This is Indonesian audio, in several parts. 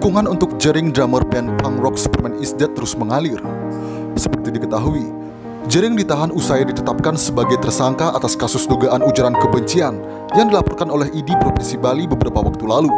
Dukungan untuk Jering, drummer band punk rock Superman is Dead, terus mengalir. Seperti diketahui, Jering ditahan usai ditetapkan sebagai tersangka atas kasus dugaan ujaran kebencian yang dilaporkan oleh ID Provinsi Bali beberapa waktu lalu.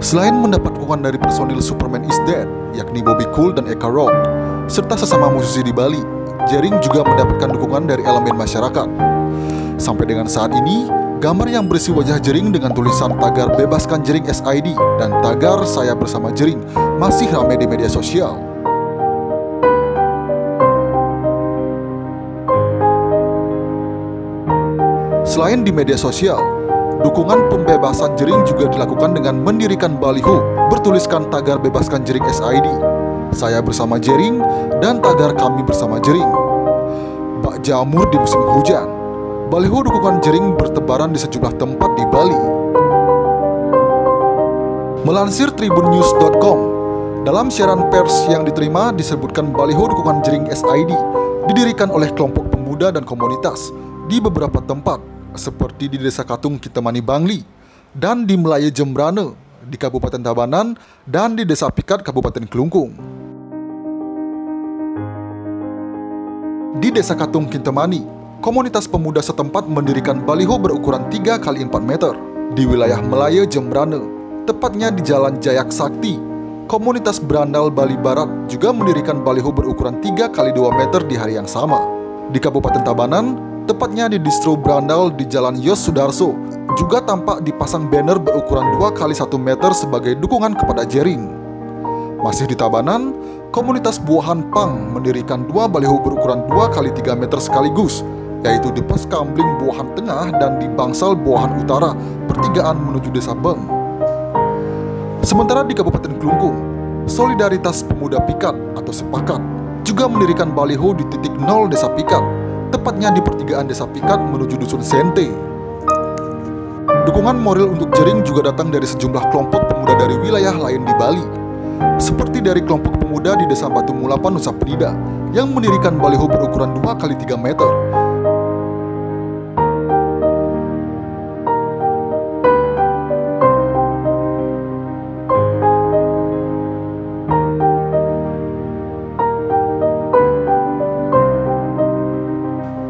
Selain mendapat dukungan dari personil Superman is Dead, yakni Bobby Cool dan Eka Rock, serta sesama musisi di Bali, Jering juga mendapatkan dukungan dari elemen masyarakat. Sampai dengan saat ini, gambar yang berisi wajah Jering dengan tulisan tagar "Bebaskan Jering SID" dan tagar "Saya Bersama Jering" masih ramai di media sosial. Selain di media sosial, dukungan pembebasan Jering juga dilakukan dengan mendirikan baliho bertuliskan tagar "Bebaskan Jering SID", "Saya Bersama Jering", dan tagar "Kami Bersama Jering". Bak jamur di musim hujan, baliho dukungan Jering bertebaran di sejumlah tempat di Bali. Melansir tribunnews.com, dalam siaran pers yang diterima disebutkan baliho dukungan Jering SID didirikan oleh kelompok pemuda dan komunitas di beberapa tempat, seperti di Desa Katung, Kintamani, Bangli, dan di Melayu Jembrane di Kabupaten Tabanan, dan di Desa Pikat, Kabupaten Kelungkung. Di Desa Katung, Kintamani, komunitas pemuda setempat mendirikan baliho berukuran 3 x 4 meter. Di wilayah Melayu Jembrane, tepatnya di Jalan Jayak Sakti, komunitas Brandal Bali Barat juga mendirikan baliho berukuran 3 x 2 meter di hari yang sama. Di Kabupaten Tabanan, tepatnya di Distro Brandal di Jalan Yos Sudarso, juga tampak dipasang banner berukuran 2 x 1 meter sebagai dukungan kepada Jering. Masih di Tabanan, komunitas Buahan Pang mendirikan 2 baliho berukuran 2 x 3 meter sekaligus, yaitu di Pos Kambling Buahan Tengah dan di Bangsal Buahan Utara, pertigaan menuju Desa Beng. Sementara di Kabupaten Kelungkung, Solidaritas Pemuda Pikat atau Sepakat juga mendirikan baliho di titik 0 Desa Pikat, tepatnya di pertigaan Desa Pikat menuju Dusun Sente. Dukungan moral untuk Jering juga datang dari sejumlah kelompok pemuda dari wilayah lain di Bali, seperti dari kelompok pemuda di Desa Batu Mulapan, Nusa Penida, yang mendirikan baliho berukuran 2 x 3 meter.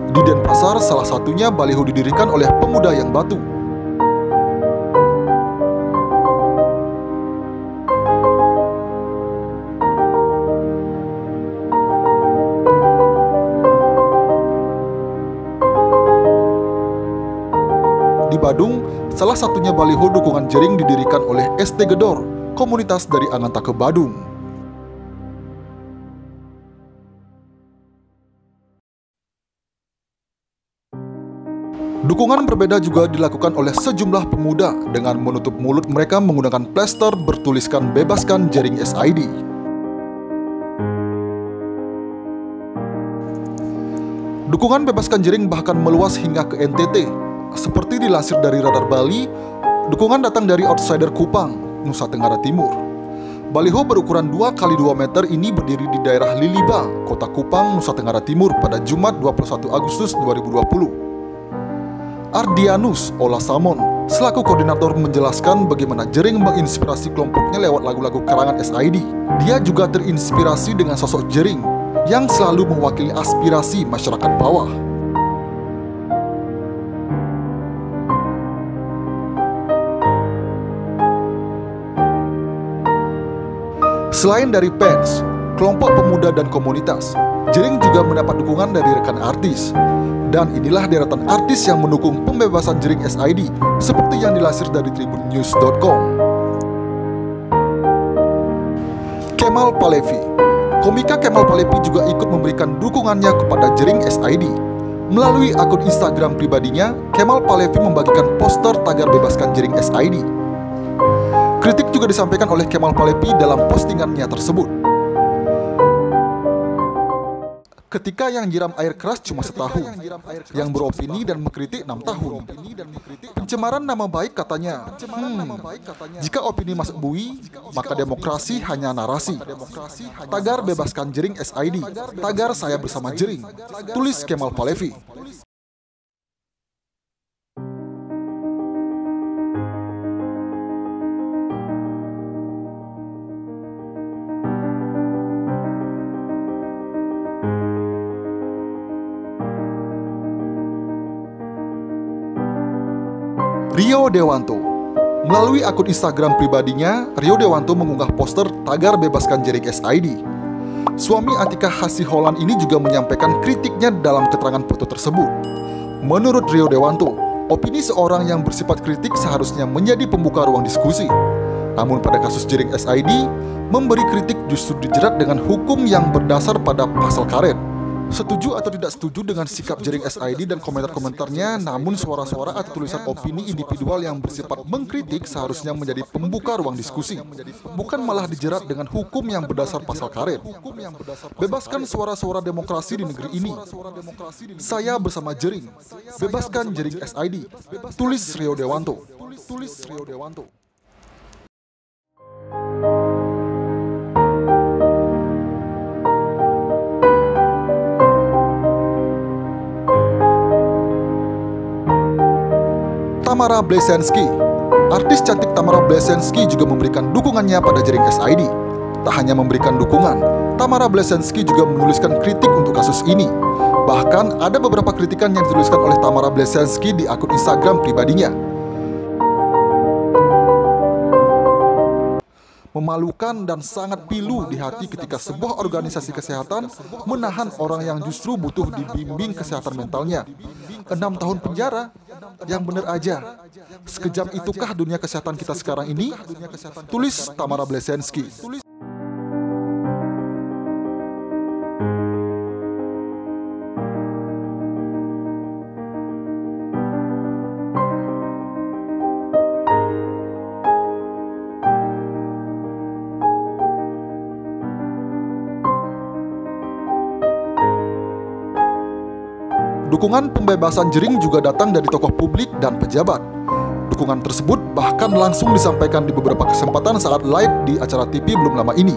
Di Denpasar, salah satunya baliho didirikan oleh pemuda yang Batu. Di Badung, salah satunya baliho dukungan Jering didirikan oleh ST Gedor, komunitas dari Angantake Badung. Dukungan berbeda juga dilakukan oleh sejumlah pemuda dengan menutup mulut mereka menggunakan plester bertuliskan "Bebaskan Jering SID". Dukungan Bebaskan Jering bahkan meluas hingga ke NTT. Seperti dilansir dari Radar Bali, dukungan datang dari Outsider Kupang, Nusa Tenggara Timur. Baliho berukuran 2 x 2 meter ini berdiri di daerah Liliba, Kota Kupang, Nusa Tenggara Timur pada Jumat 21 Agustus 2020. Ardianus Olasamon selaku koordinator menjelaskan bagaimana Jering menginspirasi kelompoknya lewat lagu-lagu karangan SID. Dia juga terinspirasi dengan sosok Jering yang selalu mewakili aspirasi masyarakat bawah. Selain dari fans, kelompok pemuda dan komunitas, Jering juga mendapat dukungan dari rekan artis. Dan inilah deretan artis yang mendukung pembebasan Jering SID, seperti yang dilansir dari tribunnews.com. Kemal Palevi. Komika Kemal Palevi juga ikut memberikan dukungannya kepada Jering SID. Melalui akun Instagram pribadinya, Kemal Palevi membagikan poster tagar "Bebaskan Jering SID". Kritik juga disampaikan oleh Kemal Palevi dalam postingannya tersebut. Ketika yang nyiram air keras cuma setahun, yang beropini dan mengkritik 6 tahun. Pencemaran nama baik katanya. Jika opini masuk bui, maka demokrasi hanya narasi. Tagar bebaskan jering SID. Tagar saya bersama jering. Tulis Kemal Palevi. Rio Dewanto. Melalui akun Instagram pribadinya, Rio Dewanto mengunggah poster tagar bebaskan jering SID. Suami Atika Hasiholan ini juga menyampaikan kritiknya dalam keterangan foto tersebut. Menurut Rio Dewanto, opini seorang yang bersifat kritik seharusnya menjadi pembuka ruang diskusi. Namun pada kasus jering SID, memberi kritik justru dijerat dengan hukum yang berdasar pada pasal karet. Setuju atau tidak setuju dengan sikap jering SID dan komentar-komentarnya, namun suara-suara atau tulisan opini individual yang bersifat mengkritik seharusnya menjadi pembuka ruang diskusi, bukan malah dijerat dengan hukum yang berdasar pasal karet. Bebaskan suara-suara demokrasi di negeri ini. Saya bersama jering. Bebaskan jering SID. Tulis Rio Dewanto. Tamara Bleszenski. Artis cantik Tamara Bleszenski juga memberikan dukungannya pada jering SID. Tak hanya memberikan dukungan, Tamara Bleszenski juga menuliskan kritik untuk kasus ini. Bahkan ada beberapa kritikan yang dituliskan oleh Tamara Bleszenski di akun Instagram pribadinya. Memalukan dan sangat pilu di hati ketika sebuah organisasi kesehatan menahan orang yang justru butuh dibimbing kesehatan mentalnya. 6 tahun penjara, yang bener aja. Sekejam itukah dunia kesehatan kita sekarang ini? Tulis Tamara Bleszenski. Dukungan pembebasan jering juga datang dari tokoh publik dan pejabat. Dukungan tersebut bahkan langsung disampaikan di beberapa kesempatan saat live di acara TV belum lama ini.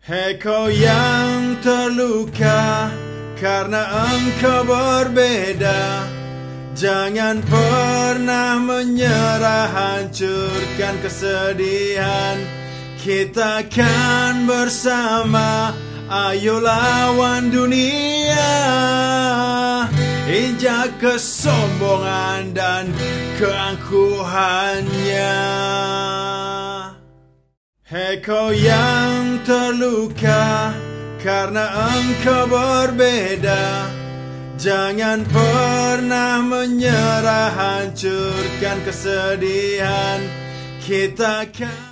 Hei kau yang terluka karena engkau berbeda, jangan pernah menyerah, hancurkan kesedihan. Kita akan bersama, ayo lawan dunia. Injak kesombongan dan keangkuhannya. Hei kau yang terluka karena engkau berbeda, jangan pernah menyerah, hancurkan kesedihan. Kita akan